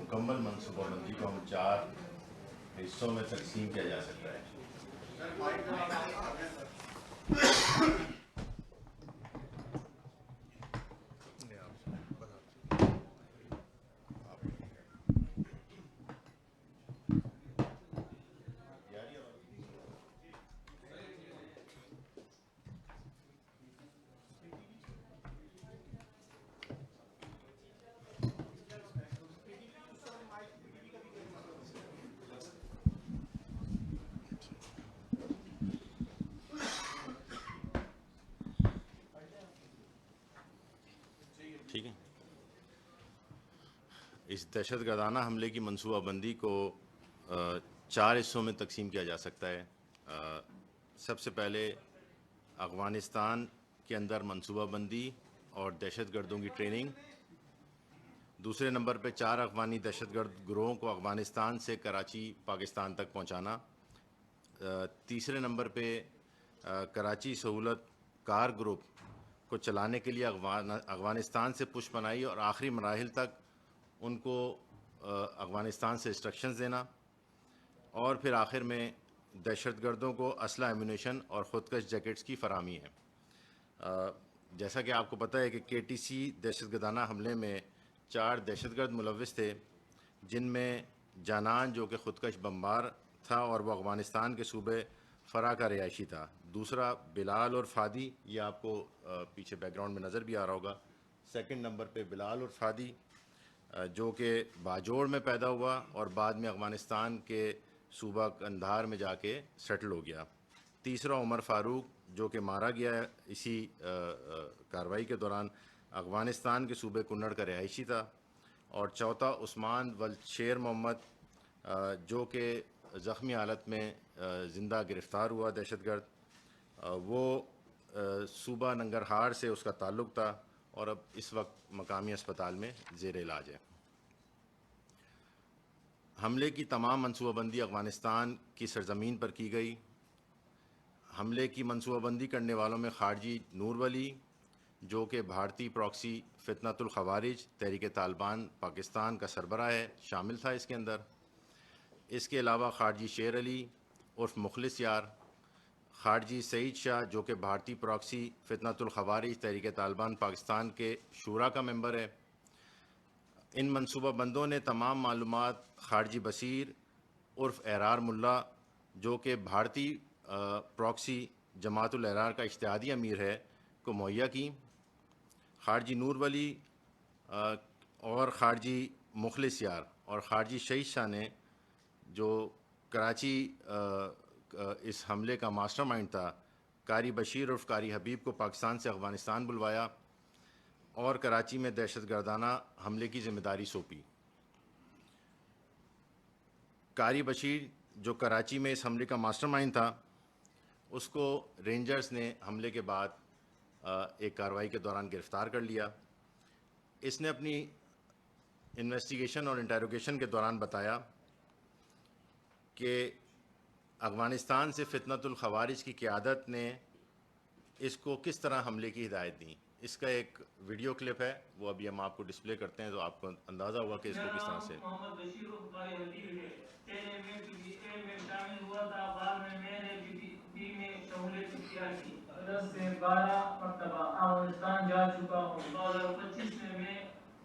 مکمل منصوبہ بندی کو ہم 4 حصوں میں تقسیم کیا جا سکتا ہے۔ ٹھیک ہے، اس دہشت گردانہ حملے کی منصوبہ بندی کو 4 حصوں میں تقسیم کیا جا سکتا ہے۔ سب سے پہلے افغانستان کے اندر منصوبہ بندی اور دہشت گردوں کی ٹریننگ۔ دوسرے نمبر پہ 4 افغانی دہشت گرد گروہوں کو افغانستان سے کراچی پاکستان تک پہنچانا۔ تیسرے نمبر پہ کراچی سہولت کار گروپ کو چلانے کے لیے افغانستان سے پش پناہی اور آخری مراحل تک ان کو افغانستان سے انسٹرکشنز دینا، اور پھر آخر میں دہشت گردوں کو اسلحہ ایمونیشن اور خودکش جیکٹس کی فراہمی ہے۔ جیسا کہ آپ کو پتہ ہے کہ KTC دہشت گردانہ حملے میں 4 دہشت گرد ملوث تھے، جن میں جانان جو کہ خودکش بمبار تھا اور وہ افغانستان کے صوبے فرا کا رہائشی تھا۔ دوسرا بلال اور فادی، یہ آپ کو پیچھے بیک گراؤنڈ میں نظر بھی آ رہا ہوگا۔ سیکنڈ نمبر پہ بلال اور فادی جو کہ باجوڑ میں پیدا ہوا اور بعد میں افغانستان کے صوبہ قندھار میں جا کے سیٹل ہو گیا۔ تیسرا عمر فاروق جو کہ مارا گیا ہے اسی کارروائی کے دوران، افغانستان کے صوبے کنڑ کا رہائشی تھا۔ اور چوتھا عثمان شیر محمد جو کہ زخمی حالت میں زندہ گرفتار ہوا دہشت گرد، وہ صوبہ ننگرہار سے اس کا تعلق تھا اور اب اس وقت مقامی اسپتال میں زیر علاج ہے۔ حملے کی تمام منصوبہ بندی افغانستان کی سرزمین پر کی گئی۔ حملے کی منصوبہ بندی کرنے والوں میں خارجی نور ولی جو کہ بھارتی پراکسی فتنۃ الخوارج تحریک طالبان پاکستان کا سربراہ ہے، شامل تھا اس کے اندر۔ اس کے علاوہ خارجی شیر علی عرف مخلص یار، خارجی سعید شاہ جو کہ بھارتی پراکسی فتنۃ الخوارج تحریک طالبان پاکستان کے شورا کا ممبر ہے۔ ان منصوبہ بندوں نے تمام معلومات خارجی بصیر عرف احرار ملا جو کہ بھارتی پراکسی جماعت الاحرار کا اشتہادی امیر ہے کو مہیا کی۔ خارجی نور ولی اور خارجی مخلص یار اور خارجی شہید شاہ نے جو کراچی اس حملے کا ماسٹر مائنڈ تھا، قاری بشیر عرف قاری حبیب کو پاکستان سے افغانستان بلوایا اور کراچی میں دہشت گردانہ حملے کی ذمہ داری سونپی۔ قاری بشیر جو کراچی میں اس حملے کا ماسٹر مائنڈ تھا، اس کو رینجرز نے حملے کے بعد ایک کارروائی کے دوران گرفتار کر لیا۔ اس نے اپنی انویسٹیگیشن اور انٹیروگیشن کے دوران بتایا کہ افغانستان سے فتنۃ الخوارج کی قیادت نے اس کو کس طرح حملے کی ہدایت دی۔ اس کا ایک ویڈیو کلپ ہے، وہ ابھی ہم آپ کو ڈسپلے کرتے ہیں تو آپ کو اندازہ ہوا کہ اس کو کس طرح سے۔ محمد بشیر قاری حبیب ہے، پہلے میں PTI میں شامل ہوا تھا، بعد میں میں نے PTP میں شمولیت اختیار کی۔ 10 سے 12 مرتبہ افغانستان جا چکا ہوں۔ 2025 میں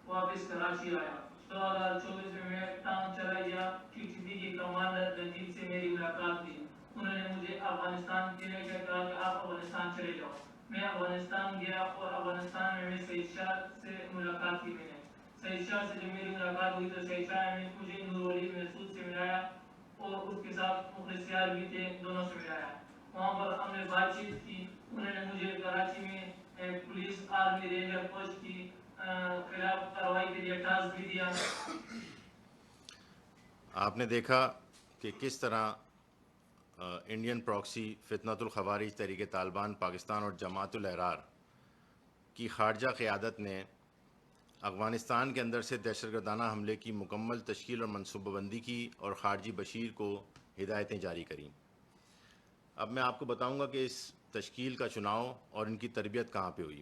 واپس کراچی آیا۔ 2024 میں ٹانگ چلائیا TTP کے کمانڈر نجیب سے میری ملاقات ہوئی۔ انہوں نے مجھے افغانستان کے لیے کہا کہ آپ افغانستان چلے جاؤ۔ میں افغانستان گیا اور افغانستان میں سعید شاہ سے ملاقات کی۔ میں نے سعید شاہ سے جب میری ملاقات ہوئی تو سعید شاہ نے مجھے نور ولی محسود سے ملایا اور اس کے ساتھ مخلص یار بھی تھے، دونوں سے ملایا۔ وہاں پر ہم نے بات چیت کی۔ انہوں نے مجھے کراچی میں پولیس آرمی رینجر پوسٹ کی خلاف کارروائی کے لیے ٹاسک بھی دیا۔ آپ نے دیکھا کہ کس طرح انڈین پراکسی فتنۃ الخوارج تحریک طالبان پاکستان اور جماعت الاحرار کی خارجہ قیادت نے افغانستان کے اندر سے دہشت گردانہ حملے کی مکمل تشکیل اور منصوبہ بندی کی اور خارجی بشیر کو ہدایتیں جاری کریں۔ اب میں آپ کو بتاؤں گا کہ اس تشکیل کا چناؤ اور ان کی تربیت کہاں پہ ہوئی۔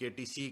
KTC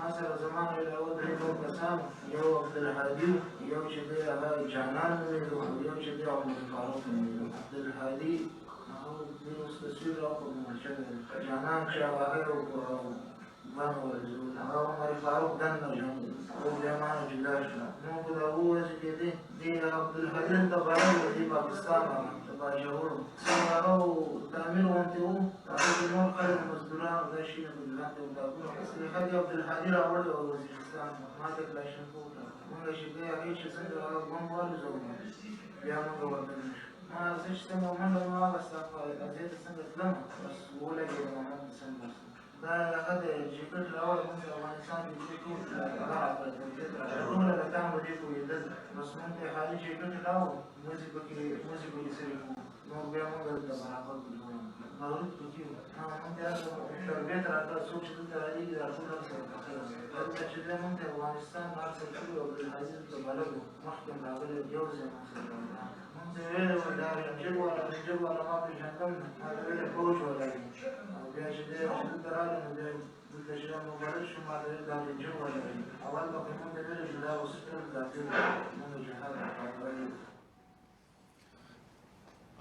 مثلا زمان الاول درې نور کسان، یو عبدالهادي، یو چې دی هغه جانان نومېده او یو چې دی عبدالفاروق نومېده. عبدالهادي هغه دوی اوس تصویر راوښود شوی دی. جانان چې هغه یو ګن ورزو، هغه عمر فاروق دنده او بیا مانه جدا شوه. نو که دا ووایي چې دی دې عبدالهادي ته بلل و دې پاکستان هغه د باجوړو څنګه هغه تامین غوندې و، هغه د نور خلک مزدوران او دا شي په لاندې اتاقونه اصلحه د عبدالهادي راوړې وه وزیرستان ما ته کلاشینکوف راکړه. مونږ چې دی هغې چې څنګه هغه بم والوځولو بیا مونږ وتلی شو. ما زه چې څنګه منډه مې واخېسته قضیې ته څنګه تلم بس ولګېدم همالته څنګه دا هغه د جیکټ راوړ مونږ د افغانستان د دې ټول هغه راکړه ترکیب راکړه ټوله د تام په دې پوهېدل بس مونږ ته یې خالي جیکټ راوړ موزې پکې سرې کړو نو بیا مونږ دلته برابر کړو مغرب پکې وو مونږ ته تربیت راکړه څوک چې دلته راځي دا ټول هم سره کړی دلته چې دی مونږ ته افغانستان هر څه کړي او عبدالعزیز دلته بلد وو مخکې هم راغلی یو ځای مونږ سره مونږ ته یې ویلې وو دا رینجر والا ما پېژندم ما ته ویلې فوج والا دی او بیا چې دی چې دلته راغلی نو بیا دلته چې مبارک شو ما ته ویل دا رینجر والا دی اول پکې مونږ ته ویلې چې دا اوس ټول کافر مونږ جهاد راغلی.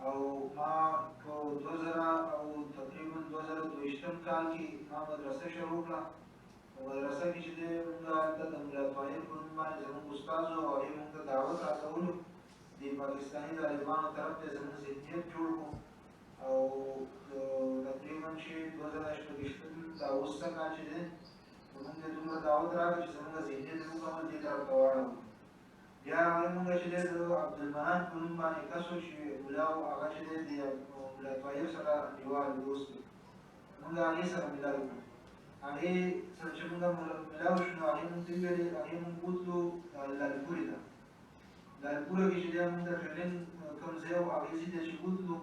او ما په 2000 او تقریبا 2022 کال کې ما مدرسه شروع کړه. په مدرسه کې چې دی مونږ هلته د ملا طاهر په نوم باندې زموږ استاد و او هغې مونږ ته دعوت راکولو د پاکستاني طالبانو طرف ته زموږ ذهنیت جوړ کړو او تقریبا چې 2018 دا اوسه کال چې دی مونږ ته دومره دعوت راکړه چې زموږ ذهنیت وکړو دې طرف ته واړوو. بیا هغه مونږ چې دی د عبدالمنان په نوم باندې کس و چې ملا و هغه چې دی د ملا طاهر سره انډیوال دوست دی مونږ هغې سره ملا وکړو. هغې سره چې مونږ ملا وشو نو هغې مونږ ته وویلې هغې مونږ بوتلو لالپورې ته. لالپوره کې چې دی مونږ ته ټرېننګ کوم ځای و هغې ځای ته چې بوتلو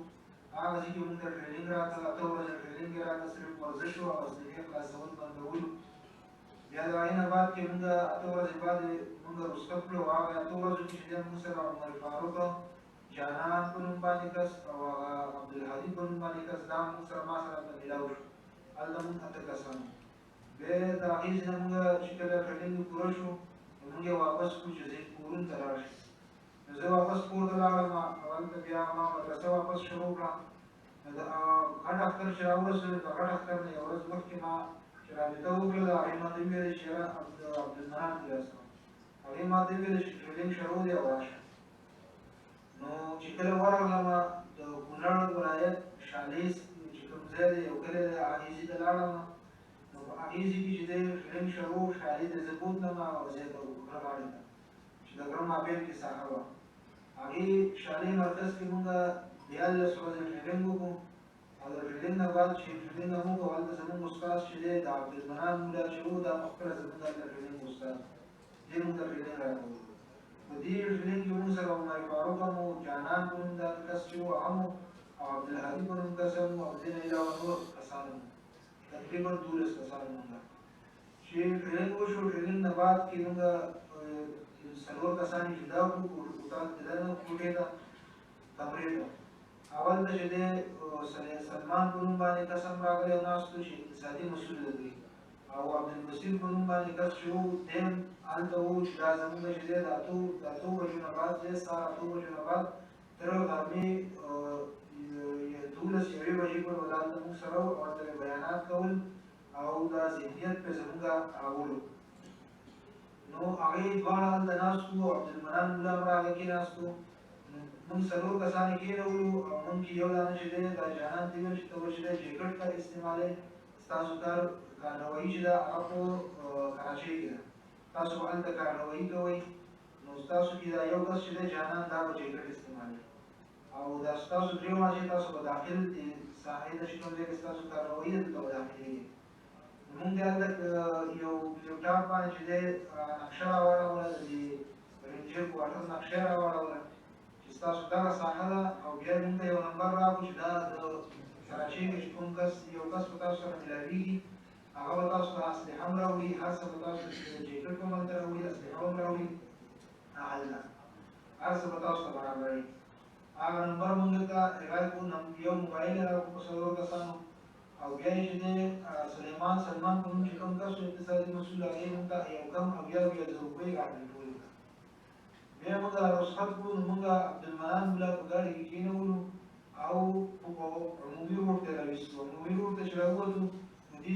هغه ځای کې مونږ ته ټرېننګ راته 8 ورځې ټرېننګ یې راته صرف ورزش و او اسلحې خلاصول بندولو. بیا د هغې نه بعد کې مونږ 8 ورځې بعد مونږ رخصت کړو. هغه 8 ورځو کې چې دی مونږ سره عمر فاروق جانان په نوم باندې کس او هغه عبدالهادي په نوم باندې کس دا مونږ سره ما سره ملاو شو. هلته مونږ 8 کسان وو. بیا د هغې ځای نه مونږ چې کله ټرېننګ پوره شو نو مونږ یې واپس کړو چې ځای کورونو ته لاړ شو. نو زه واپس کور ته لاړم او هلته بیا ما مدرسه واپس شروع کړه. نو د غټ اختر چې راورسېدو د غټ اختر نه یوه ورځ مخکې ما چې رابطه وکړه د هغې ما ته وویلې چې یاره عبدالمنان ته راځم. هغې ما ته وویلې چې ټرېننګ شروع دی او راشه. نو چې کله ورغلم د کونړ ولایت شالیز چې کوم ځای دی یو کلی دی هغې ځای ته لاړم. نو په هغې ځای کې چې دی ټرېننګ شروع شالي ته زه بوتلم هغه ځای ته غره غاړې ته چې د غره مابین کې ساحه وه. هغې شالي مرکز کې مونږ 14 ورځې ټرېننګ وکړو او د ټرېننګ نه بعد چې ټرېننګ هم وکړو هلته زموږ استاد چې دی د عبدالمنان مولا چې و دا پخپله زموږ هلته ټرېننګ استاد دی مونږ ته ټرېننګ راکوو. بدي ډریلینګ کې موږ سره عمر فاروق هم و، جانان په نوم دا کس چې و هغه هم و، او عبدالهادي په نوم کس هم و، او دې نه علاوه نور کسان هم و، تقریبا 12 کسان موږ چې ډریلینګ وشو. ډریلینګ نه بعد کې موږ 4 کسان یې جدا کړو، کوټه دننه کوټې ته کمرې ته. اول ته چې دی سلمان په نوم باندې کس هم راغلی او ناست و چې اقتصادي مسؤل دی، او عبدالبصیر په نوم باندې کس چې و دی هم هلته و چې دا زموږ چې دی د 8 بجو نه بعد دی، سهار 8 بجو نه بعد تر غرمې 12 یوې بجې پورې به دلته موږ سره و، ورته بیانات کول او دا ذهنیت پرې زموږ راولو. نو هغې دواړه هلته ناست وو، عبدالمنان ملا هم راغی کېناست وو. موږ 4 کسان یې کېنولو او موږ کې یو دانه چې دی دا جانان ته ویل چې ته به چې دی جیکټ ته استعمالوې، ستاسو کارنوایي چې ده هغه په کراچۍ کې ده، تاسو به هلته کارنوایي کوئ، نو ستاسو کې دا یو کس چې دی جانان دا به جیکټ استعمالوي، او دا ستاسو درېیمه چې تاسو به داخل د ساحې ته چې کوم ځای کې ستاسو کارنوایي ده دلته به داخلېږئ. موږ د هلته یو لیپټاپ باندې چې دی نقشه راواړوله، د دې رینجر کوارټر نقشه یې راواړوله چې ستاسو دغه ساحه ده، او بیا موږ ته یو نمبر راکړو چې دا د کراچۍ کې چې کوم کس یو کس په تاسو سره ملاوېږي هغه به تاسو ته اسلحه هم راوړي، هر څه به تاسو ته جیکټ هم هلته راوړي، اسلحه هم راوړي، هلته هر څه به تاسو ته برابروي. هغه نمبر موږ ته روایت کړو، یو موبایل یې راکړو په 4 کسانو، او بیا یې چې دی سلمان په نوم چې کوم کس و اقتصادي مسؤل، هغې موږ ته یو کم 80,000 روپۍ راټولې کړه. بیا موږ رخصت کړو، نو موږ عبدالمنان ملا په ګاډي کې کېنولو او په عمومي روډ ته راویستو. عمومي روډ ته چې راووتو نو دې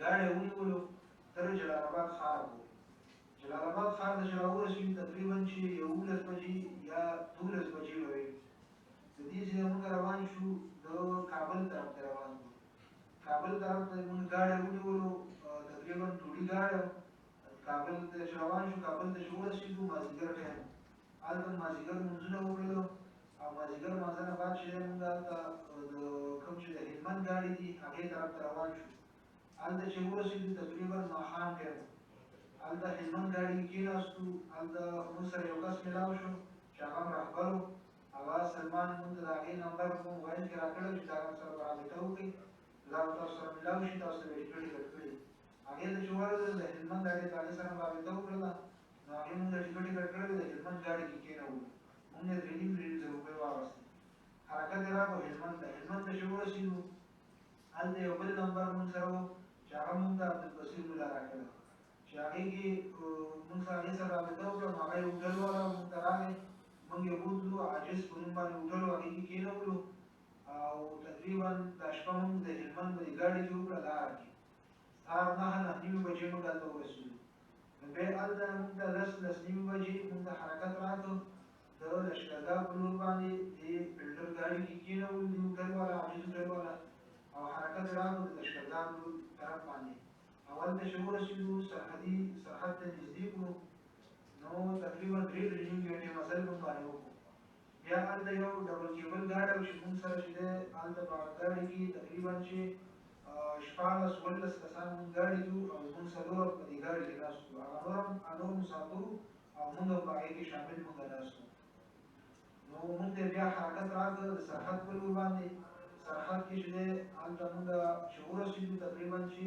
ګاډی ونیولو تر جلال آباد ښار پورې. جلال آباد ښار ته چې راورسېدو تقریبا چې 11 بجې یا 12 بجې به وې. د دې ځایه موږ روان شو، د کابل طرف ته روان شو. کابل طرف ته موږ ګاډی ونیولو، تقریبا ټوډي ګاډی کابل ته چې روان شو. کابل ته چې ورسېدو مازدیګر ټایم، هلته مازدیګر لمونځونه وکړلو، او مازدیګر لمانځه نه بعد چې دی موږ هلته د کوم چې د هلمند ګاډي دي هغې طرف ته روان شو. هلته چې ورسېدو تقریبا ماښام ټایم، هلته هلمند ګاډي کې کېناستو. هلته موږ سره یو کس میلاو شو چې هغه هم رهبر و، هغه سلمان موږ ته د هغې نمبر په موبایل کې راکړی چې دا سره به رابطه وکړئ، دا به تاسو سره میلاو شي، تاسو ته به یې ټکټ ټکټ کړي. هغې ته چې ورغلو د هلمند ګاډي ته هغې سره هم رابطه وکړله، نو هغې موږ ته ټکټ ټکټ کړی د هلمند ګاډي کې کېنولو. موږ یې 3,500 روپۍ واخیستې. حرکت یې راکړو هلمند ته. هلمند ته چې ورسېدو هلته یو بل نمبر موږ سره و چې هغه موږ ته عبدالبصیر ملا راکړی، چې هغې کې موږ سره هغې سره رابطه وکړه. نو هغه یې هوټل والا موږ ته راغی، موږ یې بوتلو عاجز په نوم باندې هوټل و، هغې کې کېنولو، او تقریبا دا شپه موږ د هلمند په دې ګاډي کې وکړه لاره کې. سهار 9-9:30 بجې موږ هلته ورسېدو. نو بیا هلته موږ ته 10-10:30 بجې موږ ته حرکت راکړ، د لشکرګاه په لور باندې د بلډر ګاډي کې کېنولو، د هوټل والا عاجز هوټل والا، او حرکت راکړو د لشکرګاه په لور طرف باندې. او هلته چې ورسېدو سرحد ته نږدې کړو، نو تقریبا 3.5 ګنټې مزل موږ باندې وکړو. بیا هلته یو ډبل کیبل ګاډی و چې موږ سره چې دی هلته په هغه ګاډي کې تقریبا چې 14-15 کسان موږ ګاډي کې وو، او موږ 4 په دې ګاډي کې ناست وو. هغه نور مسافر وو او موږ هم په هغې کې شامل موږ ناست وو. نو موږ ته بیا حرکت راکړ د سرحد په لور باندې. سرحد کې چې دی هلته موږ چې ورسېدو تقریبا چې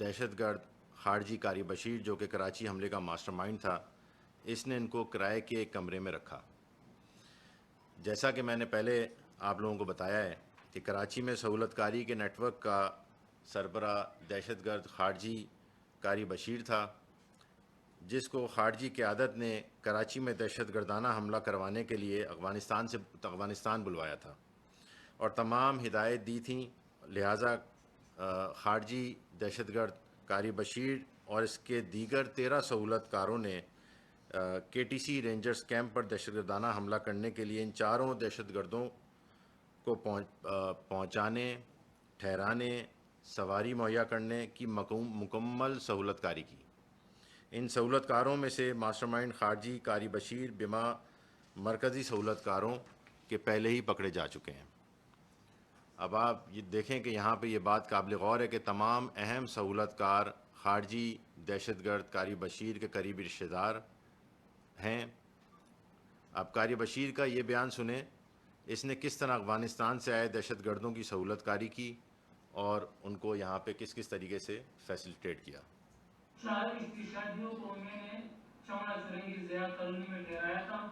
دہشت گرد خارجی قاری بشیر جو کہ کراچی حملے کا ماسٹر مائنڈ تھا، اس نے ان کو کرائے کے ایک کمرے میں رکھا۔ جیسا کہ میں نے پہلے آپ لوگوں کو بتایا ہے کہ کراچی میں سہولت کاری کے نیٹ ورک کا سربراہ دہشت گرد خارجی قاری بشیر تھا، جس کو خارجی قیادت نے کراچی میں دہشت گردانہ حملہ کروانے کے لیے افغانستان بلوایا تھا اور تمام ہدایت دی تھیں۔ لہٰذا خارجی دہشت گرد قاری بشیر اور اس کے دیگر 13 سہولت کاروں نے کے ٹی سی رینجرز کیمپ پر دہشت گردانہ حملہ کرنے کے لیے ان چاروں دہشت گردوں کو پہنچانے، ٹھہرانے، سواری مہیا کرنے کی مکمل سہولت کاری کی۔ ان سہولت کاروں میں سے ماسٹر مائنڈ خارجی قاری بشیر بما مرکزی سہولت کاروں کے پہلے ہی پکڑے جا چکے ہیں۔ اب آپ یہ دیکھیں کہ یہاں پہ یہ بات قابل غور ہے کہ تمام اہم سہولت کار خارجی دہشت گرد قاری بشیر کے قریبی رشتہ دار ہیں۔ اب قاری بشیر کا یہ بیان سنیں، اس نے کس طرح افغانستان سے آئے دہشت گردوں کی سہولت کاری کی اور ان کو یہاں پہ کس کس طریقے سے فیسیلیٹیٹ کیا۔ 4 استشہادیوں کو میں نے چمڑا چرنگی ضیاء کالونی میں ٹھہرایا تھا۔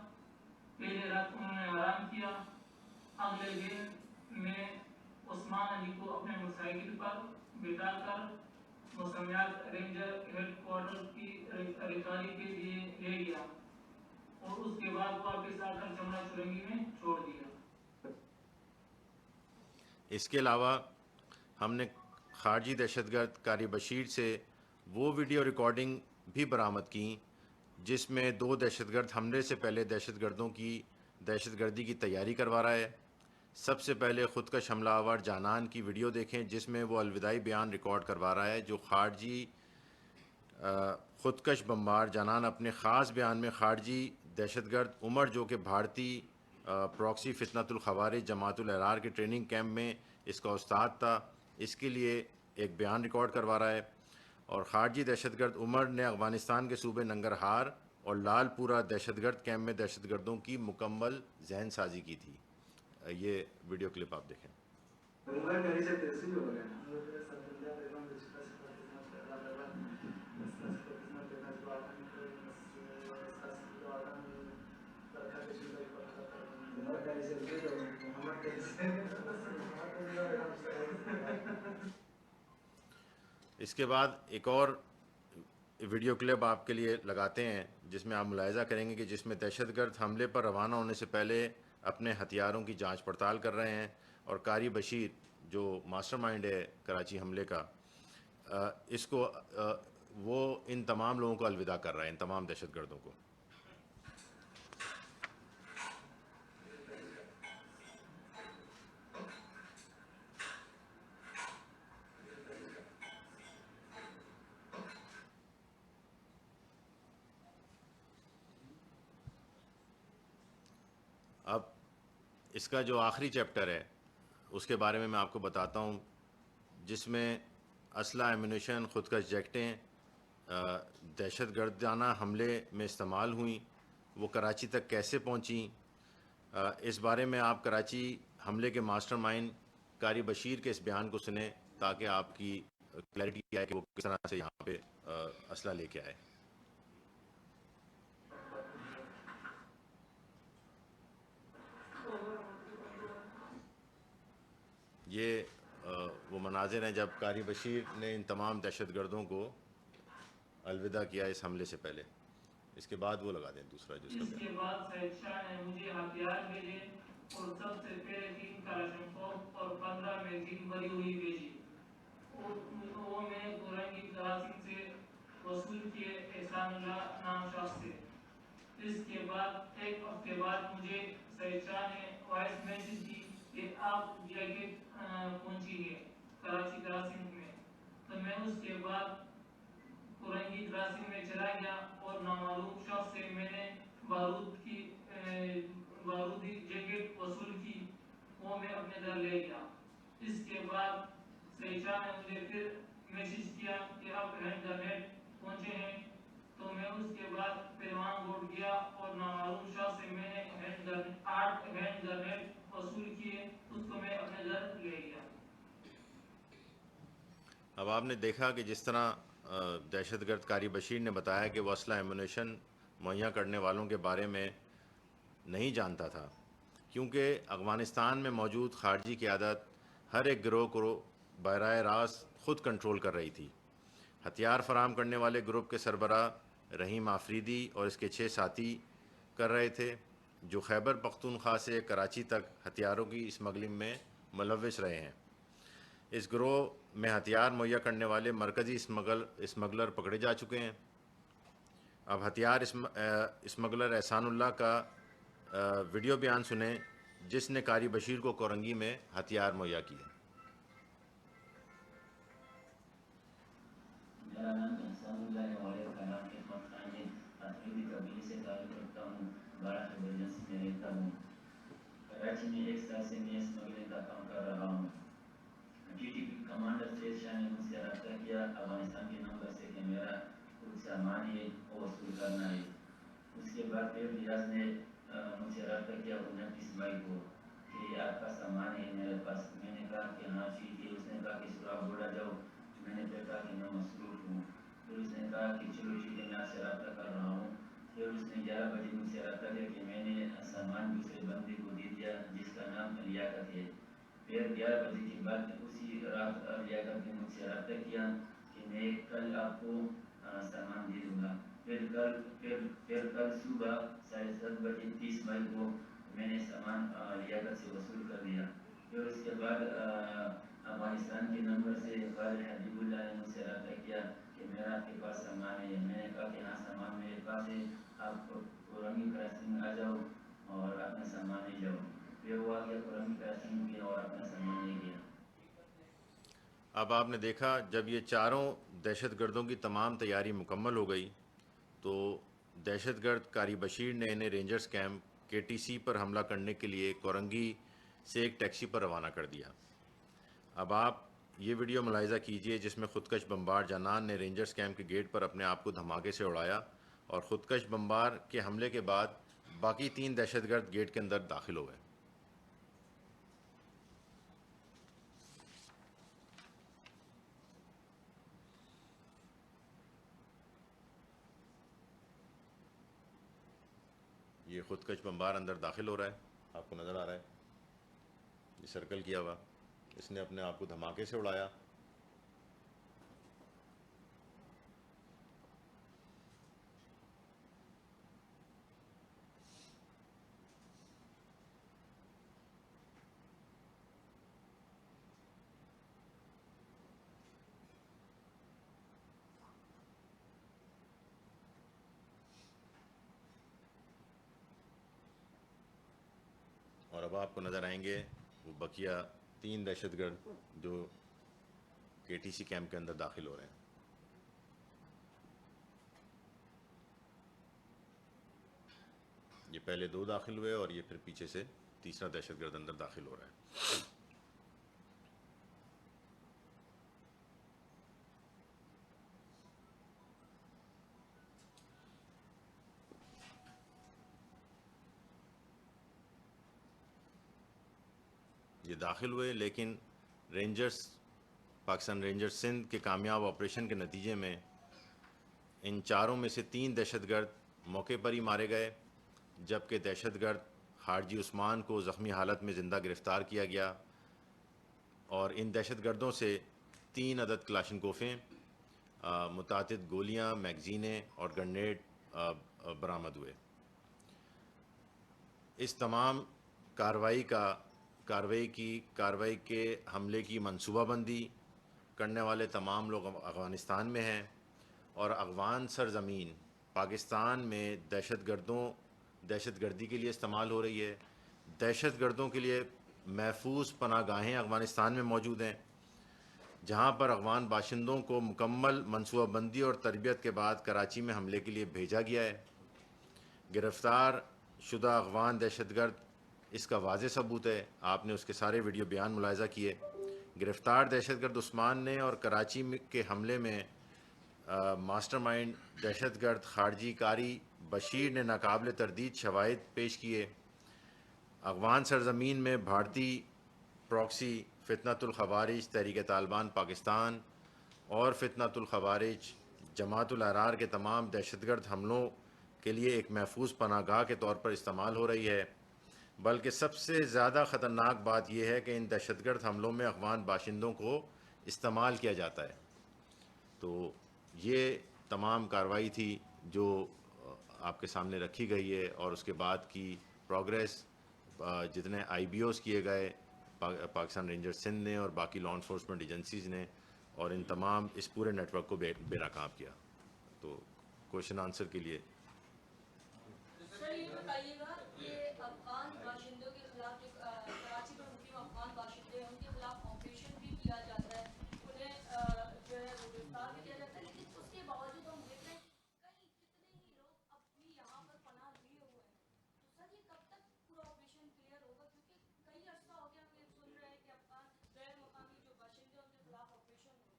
پہلے رات انہوں نے آرام کیا۔ اگلے دن میں عثمان علی کو اپنے موٹر سائیکل پر بٹھا کر موسمیات رینجر ہیڈ کوارٹر کی ریکاری کے لیے لے گیا اور اس کے بعد واپس آ کر چمڑا چرنگی میں چھوڑ دیا۔ اس کے علاوہ ہم نے خارجی دہشت گرد قاری بشیر سے وہ ویڈیو ریکارڈنگ بھی برآمد کی جس میں 2 دہشت گرد حملے سے پہلے دہشت گردوں کی دہشت گردی کی تیاری کروا رہا ہے۔ سب سے پہلے خودکش حملہ آور جانان کی ویڈیو دیکھیں جس میں وہ الوداعی بیان ریکارڈ کروا رہا ہے جو خارجی خودکش بمبار جانان اپنے خاص بیان میں خارجی دہشت گرد عمر جو کہ بھارتی پراکسی فتنۃ الخوارج جماعت الاحرار کے ٹریننگ کیمپ میں اس کا استاد تھا، اس کے لیے ایک بیان ریکارڈ کروا رہا ہے۔ اور خارجی دہشت گرد عمر نے افغانستان کے صوبے ننگرہار اور لال پورہ دہشت گرد کیمپ میں دہشت گردوں کی مکمل ذہن سازی کی تھی۔ یہ ویڈیو کلپ آپ دیکھیں۔ اس کے بعد ایک اور ویڈیو کلپ آپ کے لیے لگاتے ہیں جس میں آپ ملاحظہ کریں گے کہ جس میں دہشت گرد حملے پر روانہ ہونے سے پہلے اپنے ہتھیاروں کی جانچ پڑتال کر رہے ہیں اور قاری بشیر جو ماسٹر مائنڈ ہے کراچی حملے کا، اس کو وہ ان تمام لوگوں کو الوداع کر رہا ہے، ان تمام دہشت گردوں کو۔ اب اس کا جو آخری چیپٹر ہے اس کے بارے میں آپ کو بتاتا ہوں، جس میں اسلحہ، ایمونیشن، خودکش جیکٹیں دہشت گردانہ حملے میں استعمال ہوئیں، وہ کراچی تک کیسے پہنچیں۔ اس بارے میں آپ کراچی حملے کے ماسٹر مائنڈ قاری بشیر کے اس بیان کو سنیں تاکہ آپ کی کلیئرٹی آئے کہ وہ کس طرح سے یہاں پہ اسلحہ لے کے آئے۔ یہ وہ مناظر ہیں جب قاری بشیر نے ان تمام دہشت گردوں کو الوداع کیا اس حملے سے پہلے۔ اس کے بعد وہ لگا دیں دوسرا جو اس کا اس کے بعد سید شاہ نے مجھے ہتھیار بھیجے اور سب سے پہلے 3 کلاشنکوف اور 15 میگزین بھری ہوئی بھیجی اور وہ میں گورنگی کراسنگ سے وصول کیے احسان اللہ نام شخص سے۔ اس کے بعد ایک ہفتے بعد مجھے سید شاہ نے وائس میسج کی کہ آپ جیکٹ پہنچی ہے کراچی کراسنگ میں، تو میں اس کے بعد کورنگی کراسنگ میں چلا گیا اور نامعلوم شخص سے میں نے بارودی جیکٹ وصول کی، وہ میں اپنے گھر لے گیا۔ اس کے بعد سید شاہ نے مجھے پھر میسج کیا کہ آپ ہینڈ گرنیڈ پہنچے ہیں، تو میں اس کے بعد پہلوان روڈ گیا اور نامعلوم شخص سے میں نے 8 ہینڈ گرنیڈ وصول کیے، اس کو میں اپنے گھر لے گیا۔ اب آپ نے دیکھا کہ جس طرح دہشت گرد قاری بشیر نے بتایا کہ وہ اسلحہ ایمونیشن مہیا کرنے والوں کے بارے میں نہیں جانتا تھا، کیونکہ افغانستان میں موجود خارجی قیادت ہر ایک گروہ کو براہ راست خود کنٹرول کر رہی تھی۔ ہتھیار فراہم کرنے والے گروپ کے سربراہ رحیم آفریدی اور اس کے 6 ساتھی کر رہے تھے، جو خیبر پختونخوا سے کراچی تک ہتھیاروں کی اسمگلنگ میں ملوث رہے ہیں۔ اس گروہ میں ہتھیار مہیا کرنے والے مرکزی اسمگلر پکڑے جا چکے ہیں۔ اب ہتھیار اسمگلر احسان اللہ کا ویڈیو بیان سنیں، جس نے قاری بشیر کو کورنگی میں ہتھیار مہیا کیے۔ میرا نام احسان اللہ ہے اور خیرات خدمت خانے آفریدی قبیلے سے تعلق رکھتا ہوں۔ بارہ خیبر ایجنسی میں رہتا ہوں۔ کراچی میں 1 سال سے میں اسمگلنگ کا کام کر رہا ہوں۔ ٹی ٹی پی کمانڈر فیض شاہ نے مجھ سے رابطہ کیا افغانستان کے نمبر سے کہ میرا کچھ سامان ہے وہ وصول کرنا ہے۔ اس کے بعد پھر ریاض نے مجھ سے رابطہ کیا 29 مئی کو کہ آپ کا سامان ہے میرے پاس۔ میں نے کہا کہ ہاں ٹھیک ہے۔ اس نے کہا کہ سراغ بوڑھا جاؤ۔ میں نے پھر کہا کہ میں مصروف ہوں۔ پھر اس نے کہا کہ چلو ٹھیک ہے میں آپ سے رابطہ کر رہا ہوں۔ پھر اس نے 11 بجے مجھ سے رابطہ کیا کہ میں نے سامان دوسرے بندے کو دے دیا جس کا نام لیاقت ہے۔ پھر 11 بجے کے بعد اسی رات لیاقت نے مجھ سے رابطہ کیا کہ میں کل آپ کو سامان دے دوں گا۔ پھر کل صبح 7:30 بجے 30 مئی کو میں نے سامان لیاقت سے وصول کر دیا۔ پھر اس کے بعد افغانستان کے نمبر سے خالد حبیب اللہ نے مجھ سے رابطہ کیا کہ میرا آپ کے پاس سامان ہے۔ میں نے کہا کہ ہاں سامان میرے پاس ہے، آپ کورنگی کراسنگ آ جاؤ اور اپنا سامان لے جاؤ۔ پھر وہ آ گیا کورنگی کراسنگ میں اور اپنا سامان لے گیا۔ اب آپ نے دیکھا جب یہ چاروں دہشت گردوں کی تمام تیاری مکمل ہو گئی تو دہشت گرد قاری بشیر نے انہیں رینجرز کیمپ KTC پر حملہ کرنے کے لیے کورنگی سے ایک ٹیکسی پر روانہ کر دیا۔ اب آپ یہ ویڈیو ملاحظہ کیجئے جس میں خودکش بمبار جانان نے رینجرز کیمپ کے گیٹ پر اپنے آپ کو دھماکے سے اڑایا اور خودکش بمبار کے حملے کے بعد باقی 3 دہشت گرد گیٹ کے اندر داخل ہو گئے۔ یہ خودکش بمبار اندر داخل ہو رہا ہے، آپ کو نظر آ رہا ہے، یہ سرکل کیا ہوا، اس نے اپنے آپ کو دھماکے سے اڑایا۔ اور اب آپ کو نظر آئیں گے وہ بقیہ 3 دہشت گرد جو KTC کیمپ کے اندر داخل ہو رہے ہیں۔ یہ پہلے 2 داخل ہوئے اور یہ پھر پیچھے سے تیسرا دہشت گرد اندر داخل ہو رہا ہے۔ یہ داخل ہوئے لیکن پاکستان رینجرز سندھ کے کامیاب آپریشن کے نتیجے میں ان چاروں میں سے 3 دہشت گرد موقع پر ہی مارے گئے، جبکہ دہشت گرد خارجی عثمان کو زخمی حالت میں زندہ گرفتار کیا گیا اور ان دہشت گردوں سے 3 عدد کلاشنکوفیں، متعدد گولیاں، میگزینیں اور گرنیڈ برآمد ہوئے۔ اس تمام کارروائی کے حملے کی منصوبہ بندی کرنے والے تمام لوگ افغانستان میں ہیں اور افغان سرزمین پاکستان میں دہشت گردی کے لیے استعمال ہو رہی ہے۔ دہشت گردوں کے لیے محفوظ پناہ گاہیں افغانستان میں موجود ہیں، جہاں پر افغان باشندوں کو مکمل منصوبہ بندی اور تربیت کے بعد کراچی میں حملے کے لیے بھیجا گیا ہے۔ گرفتار شدہ افغان دہشت گرد اس کا واضح ثبوت ہے، آپ نے اس کے سارے ویڈیو بیان ملاحظہ کیے۔ گرفتار دہشت گرد عثمان نے اور کراچی کے حملے میں ماسٹر مائنڈ دہشت گرد خارجی قاری بشیر نے ناقابل تردید شواہد پیش کیے۔ افغان سرزمین میں بھارتی پراکسی فتنۃ الخوارج تحریک طالبان پاکستان اور فتنۃ الخوارج جماعت الاحرار کے تمام دہشت گرد حملوں کے لیے ایک محفوظ پناہ گاہ کے طور پر استعمال ہو رہی ہے، بلکہ سب سے زیادہ خطرناک بات یہ ہے کہ ان دہشت گرد حملوں میں افغان باشندوں کو استعمال کیا جاتا ہے۔ تو یہ تمام کارروائی تھی جو آپ کے سامنے رکھی گئی ہے، اور اس کے بعد کی پروگریس جتنے آئی بی اوز کیے گئے پاکستان رینجر سندھ نے اور باقی لا انفورسمنٹ ایجنسیز نے، اور ان تمام اس پورے نیٹ ورک کو بے ناکام کیا۔ تو کوشچن آنسر کے لیے سر یہ بتائیے گا کہ افغان باشندوں کے خلاف جو کراچی میں مقیم افغان باشندے ہیں ان کے خلاف آپریشن بھی کیا جاتا ہے، انہیں جو ہے وہ گرفتار بھی کیا جاتا ہے، لیکن اس کے باوجود ہم دیکھ رہے ہیں کئی کتنے ہی لوگ اپنی یہاں پر پناہ لیے ہوئے ہیں۔ تو سر یہ کب تک پورا آپریشن کلیئر ہوگا؟ کیونکہ کئی عرصہ ہو گیا ہم یہ سن رہے ہیں کہ افغان غیر مقامی جو باشندے ہیں ان کے خلاف آپریشن ہو رہا ہے۔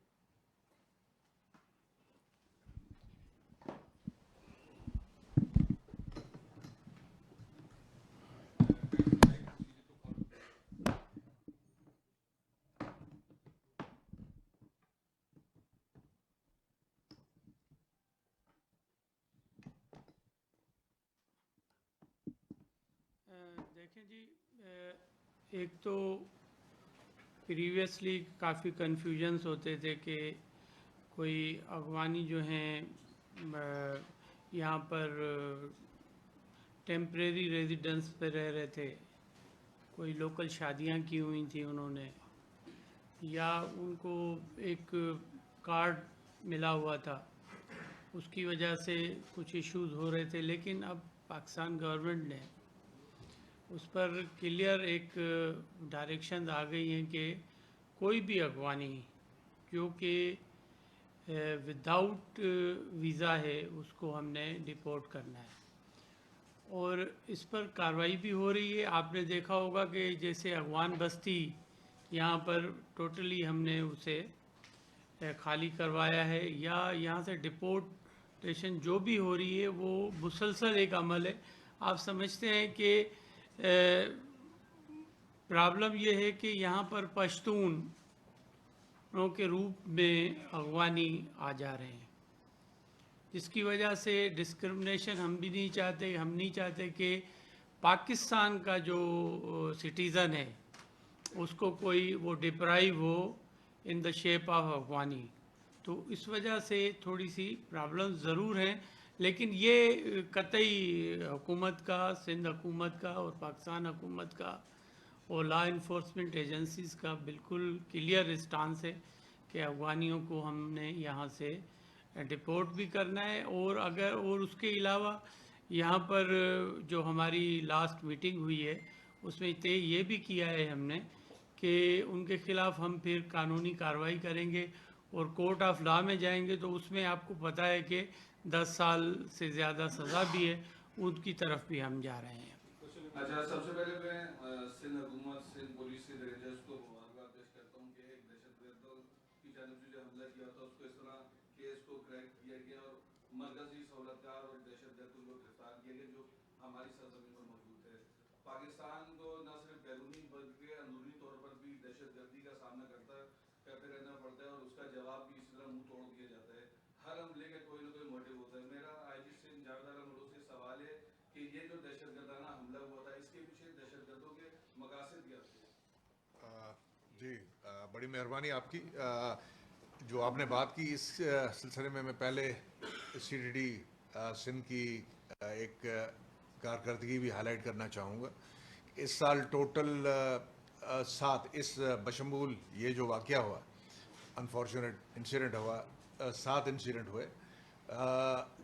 دیکھیں جی، ایک تو پریویسلی کافی کنفیوژنس ہوتے تھے کہ کوئی افغانی جو ہیں یہاں پر ٹیمپریری ریزیڈنس پہ رہ رہے تھے، کوئی لوکل شادیاں کی ہوئی تھیں انہوں نے، یا ان کو ایک کارڈ ملا ہوا تھا، اس کی وجہ سے کچھ ایشوز ہو رہے تھے، لیکن اب پاکستان گورنمنٹ نے اس پر کلیئر ایک ڈائریکشن آ گئی ہیں کہ کوئی بھی افغانی جو کہ وداؤٹ ویزا ہے اس کو ہم نے ڈیپورٹ کرنا ہے، اور اس پر کارروائی بھی ہو رہی ہے۔ آپ نے دیکھا ہوگا کہ جیسے افغان بستی یہاں پر ٹوٹلی ہم نے اسے خالی کروایا ہے، یا یہاں سے ڈیپورٹیشن جو بھی ہو رہی ہے وہ مسلسل ایک عمل ہے۔ آپ سمجھتے ہیں کہ پرابلم یہ ہے کہ یہاں پر پشتون کے روپ میں افغانی آ جا رہے ہیں، جس کی وجہ سے ڈسکرمنیشن ہم بھی نہیں چاہتے۔ ہم نہیں چاہتے کہ پاکستان کا جو سٹیزن ہے اس کو کوئی وہ deprive who in the shape of Afghani. تو اس وجہ سے تھوڑی سی پرابلم ضرور ہیں، لیکن یہ قطعی حکومت کا، سندھ حکومت کا اور پاکستان حکومت کا اور لا انفورسمنٹ ایجنسیز کا بالکل کلیئر اسٹانس ہے کہ افغانیوں کو ہم نے یہاں سے ڈپورٹ بھی کرنا ہے، اور اس کے علاوہ یہاں پر جو ہماری لاسٹ میٹنگ ہوئی ہے اس میں طے یہ بھی کیا ہے ہم نے کہ ان کے خلاف ہم پھر قانونی کارروائی کریں گے اور کورٹ آف لا میں جائیں گے، تو اس میں آپ کو پتہ ہے کہ 10 سال سے زیادہ سزا بھی ہے، ان کی طرف بھی ہم جا رہے ہیں۔ اچھا، سب سے پہلے میں سندھ حکومت، سندھ پولیس کے ریجرز کو مبارکباد پیش کرتا ہوں کہ ایک دہشت گردوں کی جانب سے جو حملہ کیا تھا اس کو اس طرح کیس کو کریک کیا گیا اور مرکزی سہولتکار اور دہشت گردوں کو گرفتار کیا گیا جو ہماری سرزمین پر موجود ہے۔ پاکستان کو نہ صرف بیرونی بلکہ اندرونی طور پر بھی دہشت گردی کا سامنا کرتے رہنا پڑتا ہے، اور اس کا جواب بھی اسی طرح منہ توڑ دیا جاتا ہے۔ ہر حملے کا کوئی نہ کوئی موٹیو ہوتا ہے۔ میرا آئی جی سے جاوید عالم ملو سے سوال ہے کہ یہ جو دہشت گردانہ حملہ ہوا تھا اس کے پیچھے دہشت گردوں کے مقاصد کیا تھے؟ جی، بڑی مہربانی آپ کی۔ جو آپ نے بات کی اس سلسلے میں پہلے سی ڈی ڈی سندھ کی ایک کارکردگی بھی ہائی لائٹ کرنا چاہوں گا۔ اس سال ٹوٹل 7 اس بشمول یہ جو واقعہ ہوا، انفارچونیٹ انسیڈنٹ ہوا، 7 انسیڈنٹ ہوئے،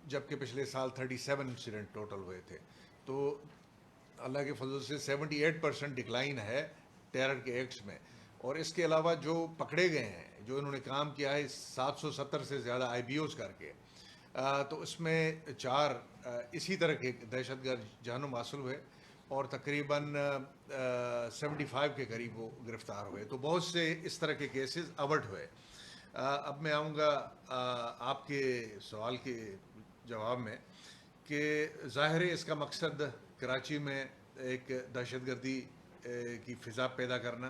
جبکہ پچھلے سال 37 انسیڈنٹ ٹوٹل ہوئے تھے۔ تو اللہ کے فضل سے 78% ڈکلائن ہے ٹیرر کے ایکٹس میں، اور اس کے علاوہ جو پکڑے گئے ہیں، جو انہوں نے کام کیا ہے 770 سے زیادہ آئی بی اوز کر کے، تو اس میں 4 اسی طرح کے دہشت گرد جانم حاصل ہوئے، اور تقریباً 75 کے قریب وہ گرفتار ہوئے۔ تو بہت سے اس طرح کے کیسز اوٹ ہوئے۔ اب میں آؤں گا آپ کے سوال کے جواب میں کہ ظاہر ہے اس کا مقصد کراچی میں ایک دہشت گردی کی فضا پیدا کرنا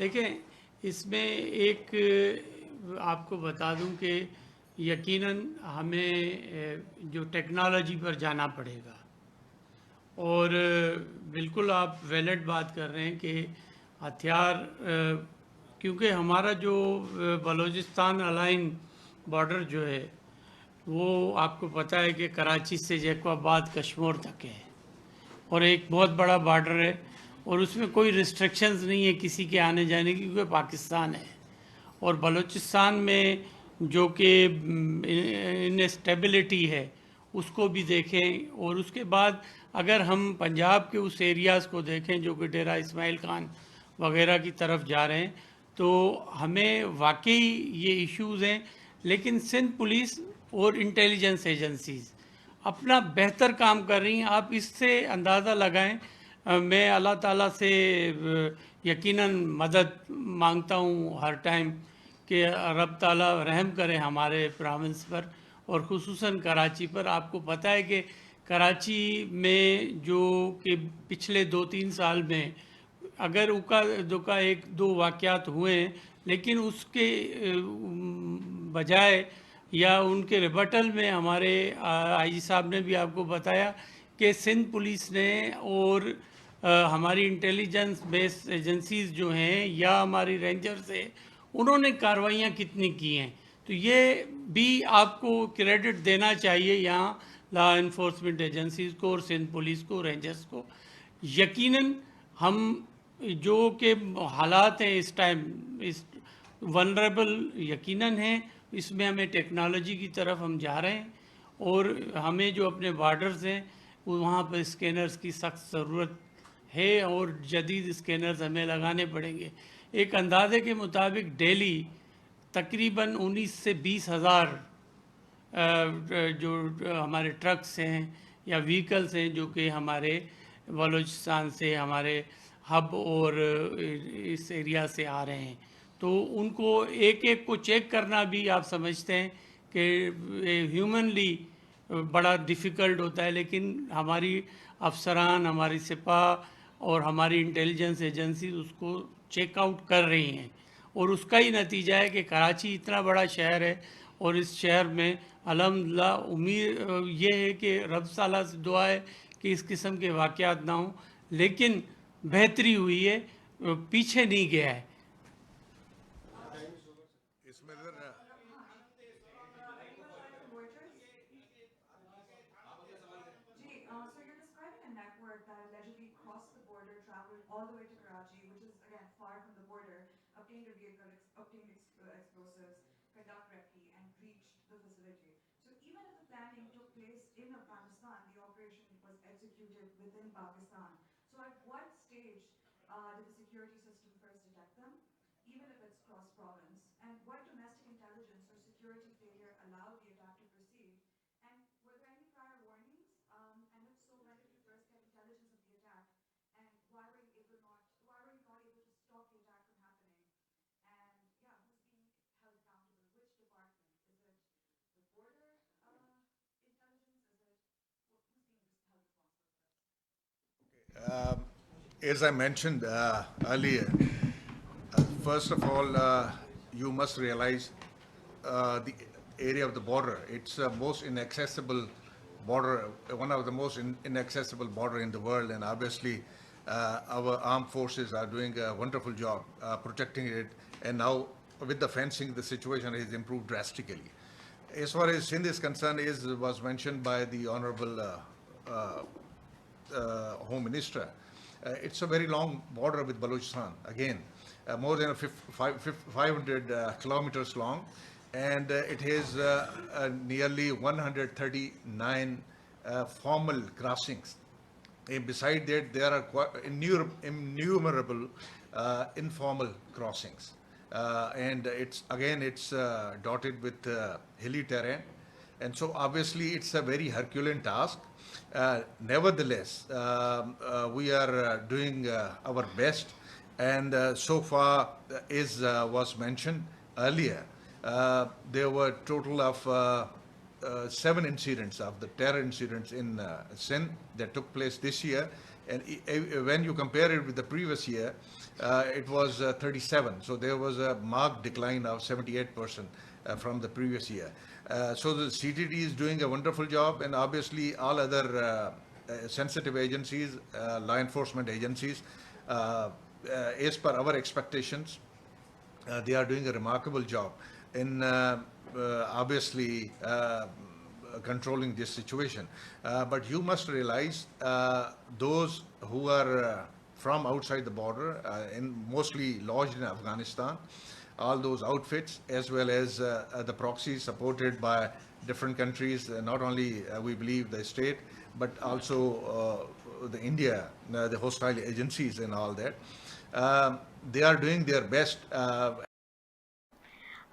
دیکھیں اس میں ایک آپ کو بتا دوں کہ یقیناً ہمیں جو ٹیکنالوجی پر جانا پڑے گا، اور بالکل آپ ویلڈ بات کر رہے ہیں کہ ہتھیار، کیونکہ ہمارا جو بلوچستان الائن بارڈر جو ہے وہ آپ کو پتہ ہے کہ کراچی سے جیکو آباد کشمور تک ہے، اور ایک بہت بڑا بارڈر ہے، اور اس میں کوئی ریسٹرکشنز نہیں ہے کسی کے آنے جانے کی، کیونکہ پاکستان ہے. اور بلوچستان میں جو کہ انسٹیبلٹی ہے اس کو بھی دیکھیں، اور اس کے بعد اگر ہم پنجاب کے اس ایریاز کو دیکھیں جو کہ ڈیرہ اسماعیل خان وغیرہ کی طرف جا رہے ہیں، تو ہمیں واقعی یہ ایشوز ہیں. لیکن سندھ پولیس اور انٹیلیجنس ایجنسیز اپنا بہتر کام کر رہی ہیں. آپ اس سے اندازہ لگائیں، میں اللہ تعالیٰ سے یقیناً مدد مانگتا ہوں ہر ٹائم کہ رب تعالیٰ رحم کرے ہمارے پراونس پر، اور خصوصاً کراچی پر. آپ کو پتہ ہے کہ کراچی میں جو کہ پچھلے 2-3 سال میں اگر اکا دکا 1-2 واقعات ہوئے ہیں، لیکن اس کے بجائے یا ان کے ریبٹل میں ہمارے آئی جی صاحب نے بھی آپ کو بتایا کہ سندھ پولیس نے اور ہماری انٹیلیجنس بیس ایجنسیز جو ہیں یا ہماری رینجرز ہیں، انہوں نے کارروائیاں کتنی کی ہیں. تو یہ بھی آپ کو کریڈٹ دینا چاہیے یہاں لا انفورسمنٹ ایجنسیز کو اور سندھ پولیس کو، رینجرز کو. یقیناً ہم جو کہ حالات ہیں اس ٹائم اس ونریبل یقیناً ہیں، اس میں ہمیں ٹیکنالوجی کی طرف ہم جا رہے ہیں، اور ہمیں جو اپنے بارڈرز ہیں وہاں پہ اسکینرز کی سخت ضرورت ہے، اور جدید اسکینرز ہمیں لگانے پڑیں گے. ایک اندازے کے مطابق ڈیلی تقریباً 19 سے 20 ہزار جو ہمارے ٹرکس ہیں یا وہیکلز ہیں جو کہ ہمارے بلوچستان سے ہمارے ہب اور اس ایریا سے آ رہے ہیں. تو ان کو ایک ایک کو چیک کرنا بھی آپ سمجھتے ہیں کہ ہیومنلی بڑا ڈیفیکلٹ ہوتا ہے، لیکن ہماری افسران، ہماری سپاہ اور ہماری انٹیلیجنس ایجنسیز اس کو چیک آؤٹ کر رہی ہیں. اور اس کا ہی نتیجہ ہے کہ کراچی اتنا بڑا شہر ہے، اور اس شہر میں الحمدللہ امید یہ ہے کہ رب تعالیٰ سے دعا ہے کہ اس قسم کے واقعات نہ ہوں، لیکن بہتری ہوئی ہے، پیچھے نہیں گیا ہے. اس میں So you're describing a network that allegedly crossed the border, traveled all the way to Karachi, which is again far from the border, obtained a vehicle, obtained explosives, conduct recce, and breached the facility. So even if the planning took place in Afghanistan, the operation was executed within Pakistan. So at what stage did the security system first detect them, even if it's cross-province? And what domestic intelligence or security failure allowed the attack to proceed? And were there any prior warnings? And if so, when did you first get intelligence of the attack? And why were you not able to stop the attack from happening? And yeah, who's being held accountable? Which department? Is it the border intelligence? Who's being held responsible for this? As I mentioned earlier, first of all, you must realize the area of the border. It's most inaccessible border, one of the most inaccessible border in the world, and obviously our armed forces are doing a wonderful job protecting it, and now with the fencing the situation has improved drastically. As far as Sindh is concerned, was mentioned by the Honorable Home Minister, it's a very long border with Balochistan, again more than 500 kilometers long, and it has nearly 139 formal crossings. And beside that, there are innumerable informal crossings. And it's dotted with hilly terrain. And so obviously it's a very Herculean task. Nevertheless, we are doing our best. And so far, as was mentioned earlier, there were a total of 7 incidents of the terror incidents in Sindh that took place this year. And when you compare it with the previous year, it was 37. So there was a marked decline of 78% from the previous year. So the CTT is doing a wonderful job, and obviously all other sensitive agencies, law enforcement agencies, as per our expectations, they are doing a remarkable job in obviously controlling this situation. But you must realize those who are from outside the border, mostly lodged in Afghanistan, all those outfits, as well as the proxies supported by different countries, not only we believe the state, but also the India, the hostile agencies and all that. They are doing their best.